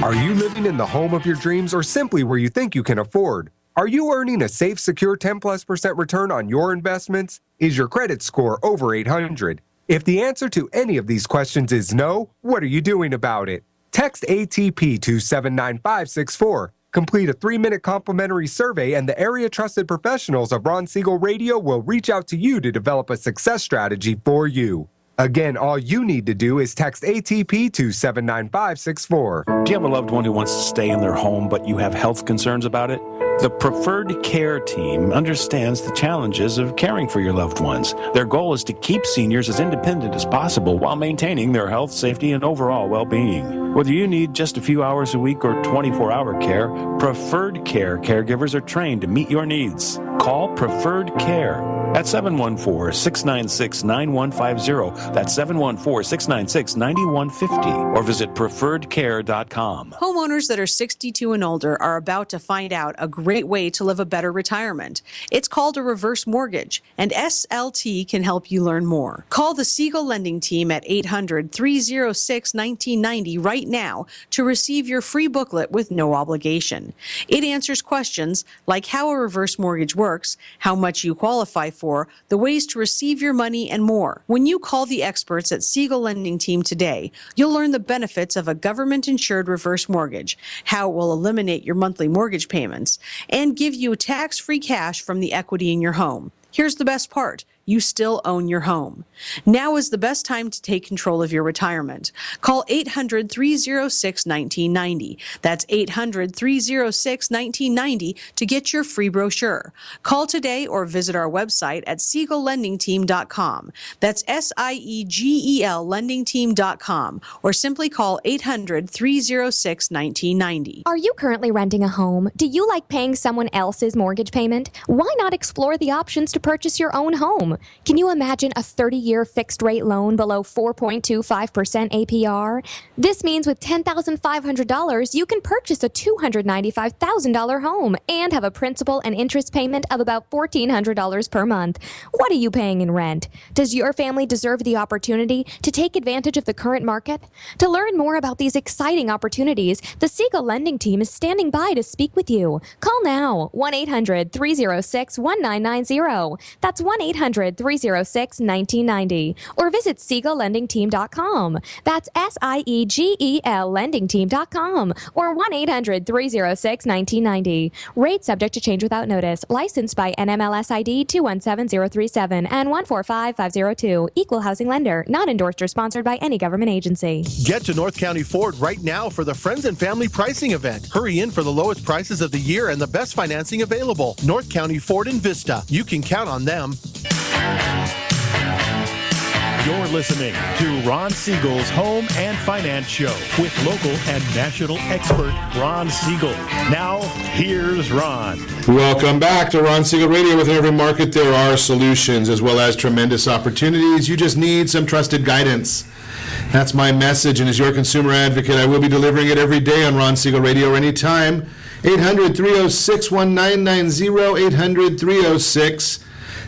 Are you living in the home of your dreams or simply where you think you can afford? Are you earning a safe, secure 10+% return on your investments? Is your credit score over 800? If the answer to any of these questions is no, what are you doing about it? Text ATP to 79564. Complete a 3-minute complimentary survey, and the area trusted professionals of Ron Siegel Radio will reach out to you to develop a success strategy for you. Again, all you need to do is text ATP to 79564. Do you have a loved one who wants to stay in their home, but you have health concerns about it? The Preferred Care team understands the challenges of caring for your loved ones. Their goal is to keep seniors as independent as possible while maintaining their health, safety, and overall well-being. Whether you need just a few hours a week or 24-hour care, Preferred Care caregivers are trained to meet your needs. Call Preferred Care at 714-696-9150. That's 714-696-9150. Or visit preferredcare.com. Homeowners that are 62 and older are about to find out a great way to live a better retirement. It's called a reverse mortgage, and SLT can help you learn more. Call the Siegel Lending Team at 800-306-1990 right now to receive your free booklet with no obligation. It answers questions like how a reverse mortgage works, how much you qualify for, the ways to receive your money, and more. When you call the experts at Siegel Lending Team today, you'll learn the benefits of a government-insured reverse mortgage, how it will eliminate your monthly mortgage payments, and give you tax-free cash from the equity in your home. Here's the best part. You still own your home. Now is the best time to take control of your retirement. Call 800-306-1990. That's 800-306-1990 to get your free brochure. Call today or visit our website at SiegelLendingTeam.com. That's SIEGEL LendingTeam.com, or simply call 800-306-1990. Are you currently renting a home? Do you like paying someone else's mortgage payment? Why not explore the options to purchase your own home? Can you imagine a 30-year fixed-rate loan below 4.25% APR? This means with $10,500, you can purchase a $295,000 home and have a principal and interest payment of about $1,400 per month. What are you paying in rent? Does your family deserve the opportunity to take advantage of the current market? To learn more about these exciting opportunities, the Siegel Lending Team is standing by to speak with you. Call now, 1-800-306-1990. That's 1-800-306-1990. Or visit SiegelLendingTeam.com. That's SIEGEL LendingTeam.com. Or 1-800-306-1990. Rate subject to change without notice. Licensed by NMLS ID 217037 and 145502. Equal housing lender. Not endorsed or sponsored by any government agency. Get to North County Ford right now for the Friends and Family Pricing Event. Hurry in for the lowest prices of the year and the best financing available. North County Ford and Vista. You can count on them. You're listening to Ron Siegel's Home and Finance Show with local and national expert Ron Siegel. Now, here's Ron. Welcome back to Ron Siegel Radio. Within every market, there are solutions as well as tremendous opportunities. You just need some trusted guidance. That's my message, and as your consumer advocate, I will be delivering it every day on Ron Siegel Radio or anytime. 800-306-1990,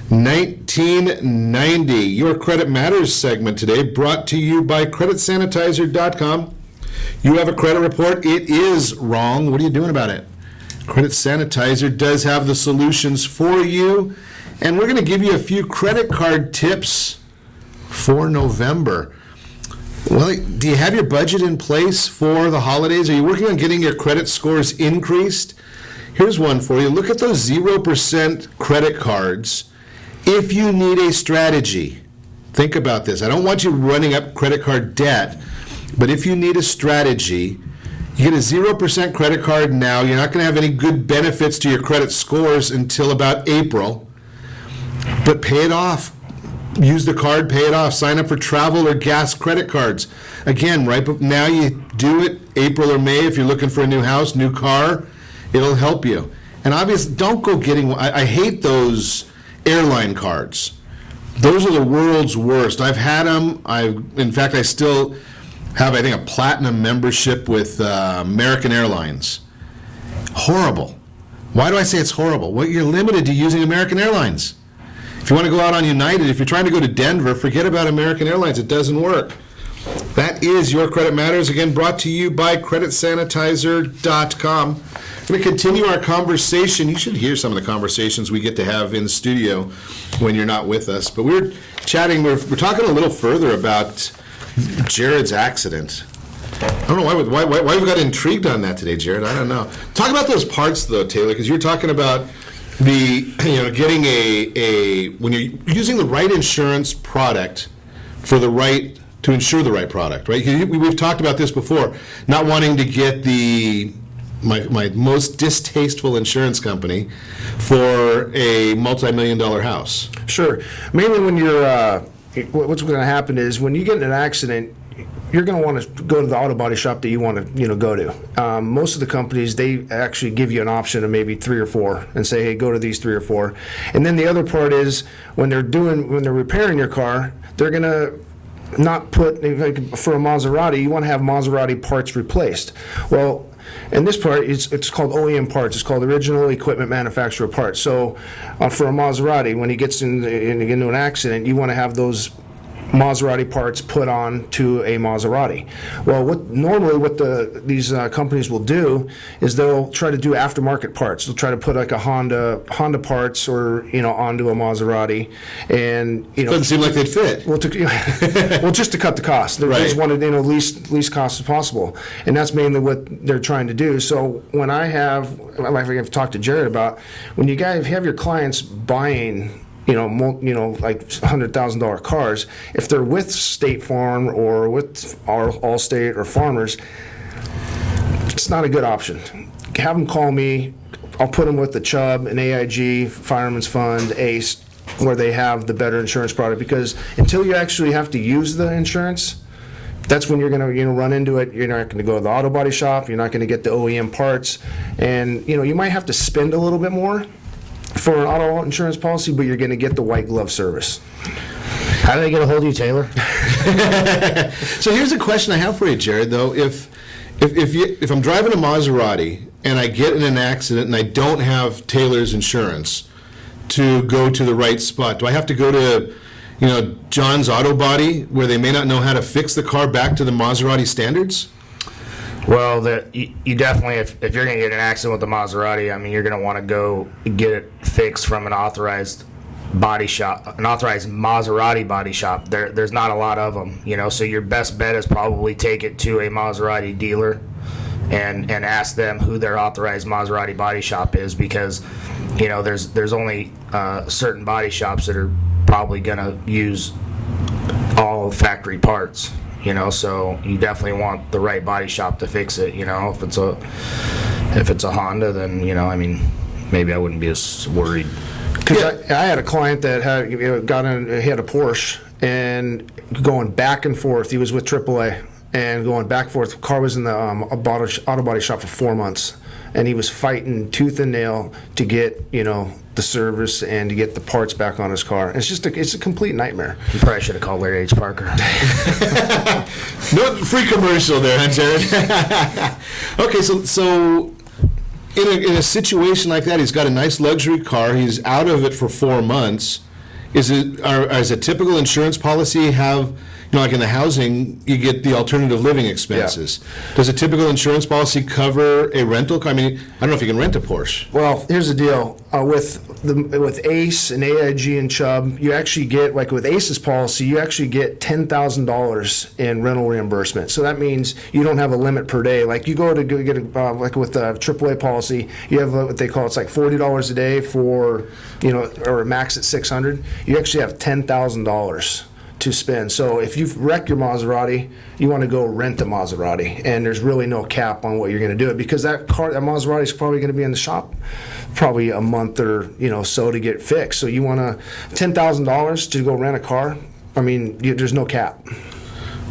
800-306-1990. Your Credit Matters segment today brought to you by CreditSanitizer.com. You have a credit report, it is wrong. What are you doing about it? Credit Sanitizer does have the solutions for you, and we're going to give you a few credit card tips for November. Well, do you have your budget in place for the holidays? Are you working on getting your credit scores increased? Here's one for you. Look at those 0% credit cards if you need a strategy. Think about this. I don't want you running up credit card debt, but if you need a strategy, you get a 0% credit card now. You're not going to have any good benefits to your credit scores until about April, but pay it off. Use the card, pay it off. Sign up for travel or gas credit cards. Again, right now you do it April or May if you're looking for a new house, new car. It'll help you. And obviously, don't go getting, I hate those airline cards. Those are the world's worst. I've had them. In fact, I still have, I think, a platinum membership with American Airlines. Horrible. Why do I say it's horrible? Well, you're limited to using American Airlines. If you want to go out on United, if you're trying to go to Denver, forget about American Airlines. It doesn't work. That is Your Credit Matters, again, brought to you by CreditSanitizer.com. We're going to continue our conversation. You should hear some of the conversations we get to have in the studio when you're not with us. But we're chatting, we're talking a little further about Jared's accident. I don't know why we got intrigued on that today, Jared. I don't know. Talk about those parts, though, Taylor, because you're talking about getting when you're using the right insurance product for the right, to insure the right product, right? We've talked about this before, not wanting to get my most distasteful insurance company for a multi-million-dollar house. Sure. Mainly when you're, what's going to happen is when you get in an accident, you're going to want to go to the auto body shop that you want to go to. Most of the companies, they actually give you an option of maybe 3 or 4 and say, hey, go to these 3 or 4. And then the other part is when they're repairing your car, they're going to not put, for a Maserati, you want to have Maserati parts replaced. Well, and this part, it's called OEM parts. It's called Original Equipment Manufacturer Parts. So for a Maserati, when he gets into an accident, you want to have those Maserati parts put on to a Maserati. Well, what these companies will do is they'll try to do aftermarket parts. They'll try to put like a Honda parts or onto a Maserati, and doesn't seem like they'd fit. Well, just to cut the cost. They just wanted least cost as possible, and that's mainly what they're trying to do. So when I've talked to Jared about when you guys have your clients buying like $100,000 cars, if they're with State Farm or with Allstate or Farmers, it's not a good option. Have them call me. I'll put them with the Chubb, an AIG, Fireman's Fund, ACE, where they have the better insurance product, because until you actually have to use the insurance, that's when you're going to run into it. You're not going to go to the auto body shop. You're not going to get the OEM parts, and you might have to spend a little bit more for an auto insurance policy, but you're going to get the white glove service. How do they get a hold of you, Taylor? So here's a question I have for you, Jared, though. If I'm driving a Maserati and I get in an accident and I don't have Taylor's insurance to go to the right spot, do I have to go to John's Auto Body, where they may not know how to fix the car back to the Maserati standards? Well, you definitely, if you're going to get in an accident with a Maserati, you're going to want to go get it fixed from an authorized body shop, an authorized Maserati body shop. There's not a lot of them, so your best bet is probably take it to a Maserati dealer and ask them who their authorized Maserati body shop is, because there's only certain body shops that are probably going to use all factory parts. So you definitely want the right body shop to fix it. If it's a Honda, then maybe I wouldn't be as worried. Because I had a client that had he had a Porsche, and going back and forth. He was with AAA and going back and forth. The car was in the auto body shop for 4 months, and he was fighting tooth and nail to get the service and to get the parts back on his car. It's a complete nightmare. You probably should have called Larry H. Parker. No free commercial there, huh, Jared? Okay, so in a situation like that, he's got a nice luxury car. He's out of it for 4 months. Does a typical insurance policy have like in the housing, you get the alternative living expenses. Does a typical insurance policy cover a rental car? I mean, I don't know if you can rent a Porsche. Well, here's the deal. With ACE and AIG and Chubb, you actually get, like with ACE's policy, you actually get $10,000 in rental reimbursement. So that means you don't have a limit per day. Like you go to get like with the AAA policy, you have what they call, it's like $40 a day for, or a max at $600. You actually have $10,000 to spend. So if you've wrecked your Maserati, you want to go rent a Maserati, and there's really no cap on what you're going to do it, because that Maserati is probably going to be in the shop probably a month or so to get fixed. So you want $10,000 to go rent a car. I mean, there's no cap.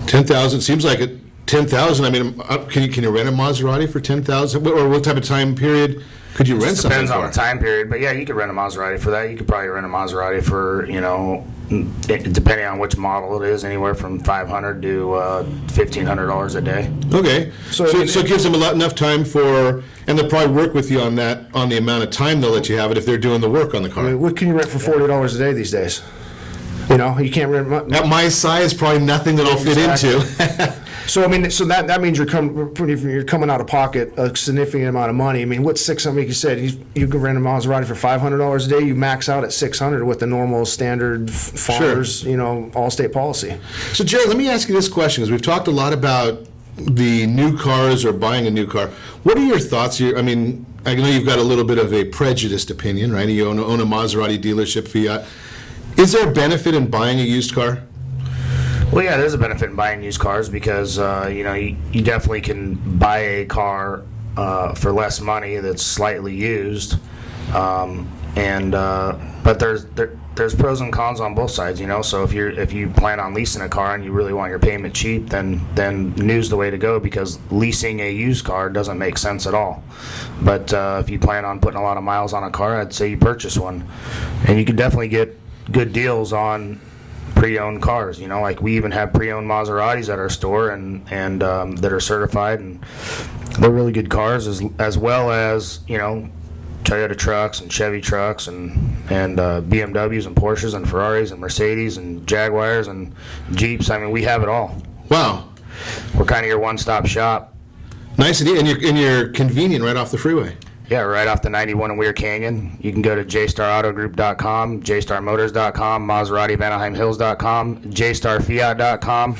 10,000 seems like it. 10,000. I mean, can you rent a Maserati for 10,000? Or what type of time period could you rent something for? Depends on the time period, but yeah, you could rent a Maserati for that. You could probably rent a Maserati for depending on which model it is, anywhere from $500 to $1,500 a day. Okay, so it gives them enough time and they'll probably work with you on that, on the amount of time they'll let you have it if they're doing the work on the car. I mean, what can you rent for $40 a day these days? You can't rent. At my size, probably nothing that I'll fit into. So I mean, that means you're coming out of pocket a significant amount of money. I mean, what's $600? Like you said, you can rent a Maserati for $500 a day. You max out at $600 with the normal standard farmers, Allstate policy. So Jared, let me ask you this question, because we've talked a lot about the new cars or buying a new car. What are your thoughts here? I mean, I know you've got a little bit of a prejudiced opinion, right? You own a Maserati dealership, Fiat. Is there a benefit in buying a used car? Well, yeah, there's a benefit in buying used cars because you definitely can buy a car for less money that's slightly used, but there's pros and cons on both sides. So if you plan on leasing a car and you really want your payment cheap, then new's the way to go, because leasing a used car doesn't make sense at all. But if you plan on putting a lot of miles on a car, I'd say you purchase one, and you can definitely get good deals on pre-owned cars. Like we even have pre-owned Maseratis at our store and that are certified, and they're really good cars, as well as Toyota trucks and Chevy trucks and BMWs and Porsches and Ferraris and Mercedes and Jaguars and Jeeps. I mean, we have it all. Wow. We're kind of your one-stop shop. Nice, and you're convenient right off the freeway. Yeah, right off the 91 in Weir Canyon. You can go to JStarAutoGroup.com, JStarMotors.com, MaseratiOfAnaheimHills.com, JStarFiat.com.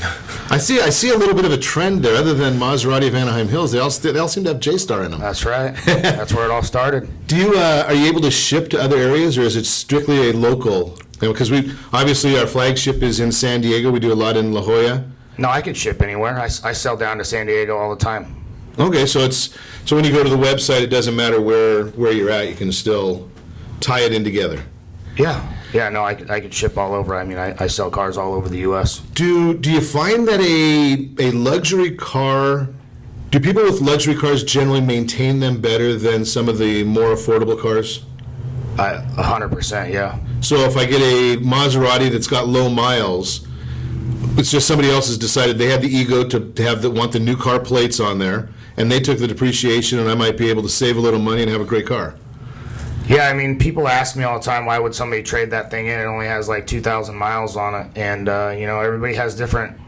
I see a little bit of a trend there. Other than Maserati of Anaheim Hills, they all seem to have JStar in them. That's right. That's where it all started. Do you are you able to ship to other areas, or is it strictly a local? Because obviously our flagship is in San Diego. We do a lot in La Jolla. No, I can ship anywhere. I sell down to San Diego all the time. Okay, so when you go to the website, it doesn't matter where you're at. You can still tie it in together. Yeah. No, I could ship all over. I mean, I sell cars all over the U.S. Do you find that a luxury car? Do people with luxury cars generally maintain them better than some of the more affordable cars? 100%, yeah. So if I get a Maserati that's got low miles, it's just somebody else has decided they have the ego to want the new car plates on there, and they took the depreciation, and I might be able to save a little money and have a great car. Yeah, I mean, people ask me all the time, why would somebody trade that thing in? It only has like 2,000 miles on it, and everybody has different.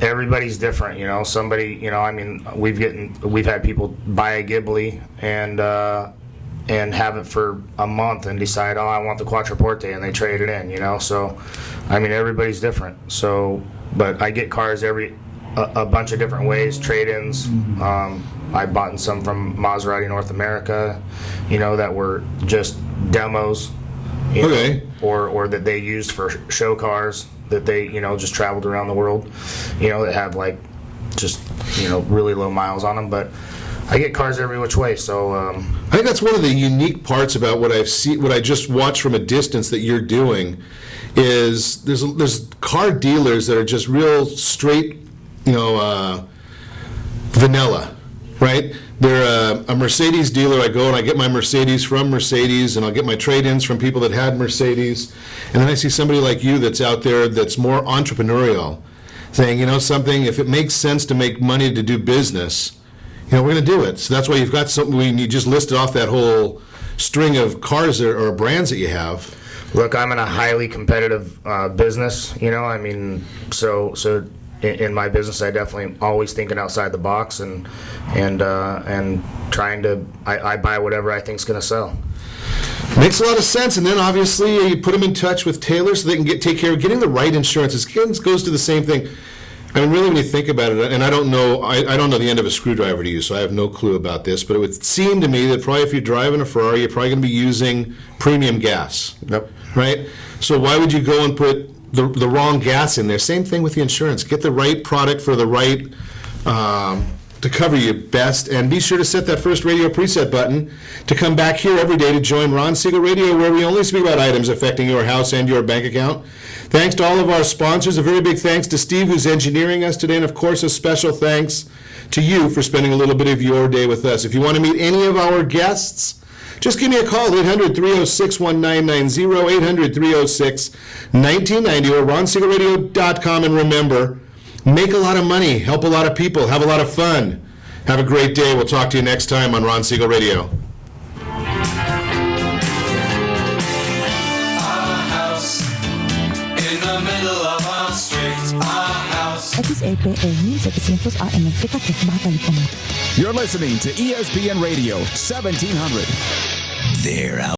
Everybody's different, Somebody, I mean, we've had people buy a Ghibli and have it for a month and decide, I want the Quattroporte, and they trade it in, So, I mean, everybody's different. So, but I get cars a bunch of different ways, trade-ins. I bought some from Maserati North America, that were just demos, okay, or that they used for show cars that they, just traveled around the world, that have like just, really low miles on them. But I get cars every which way, so I think that's one of the unique parts about what I just watched from a distance that you're doing, is there's car dealers that are just real straight, vanilla, right? They're a Mercedes dealer. I go and I get my Mercedes from Mercedes, and I'll get my trade-ins from people that had Mercedes, and then I see somebody like you that's out there that's more entrepreneurial, saying, something, if it makes sense to make money to do business, we're going to do it. So that's why you've got something. You just listed off that whole string of cars or brands that you have. Look, I'm in a highly competitive business. I mean, so in my business, I definitely always thinking outside the box and trying to. I buy whatever I think is going to sell. Makes a lot of sense, and then obviously you put them in touch with Taylor so they can take care of getting the right insurance. It goes to the same thing. I mean, really, when you think about it, and I don't know the end of a screwdriver to use, so I have no clue about this, but it would seem to me that probably if you're driving a Ferrari, you're probably going to be using premium gas. Yep. Right? So why would you go and put the wrong gas in there? Same thing with the insurance. Get the right product for the right to cover you best, and be sure to set that first radio preset button to come back here every day to join Ron Siegel Radio, where we only speak about items affecting your house and your bank account. Thanks to all of our sponsors. A very big thanks to Steve, who's engineering us today, and of course a special thanks to you for spending a little bit of your day with us. If you want to meet any of our guests, just give me a call, 800-306-1990, 800-306-1990, or ronsiegelradio.com, and remember, make a lot of money, help a lot of people, have a lot of fun. Have a great day. We'll talk to you next time on Ron Siegel Radio. XAPA 1700 AM Picatec, Baja California. You're listening to ESPN Radio 1700. They're out.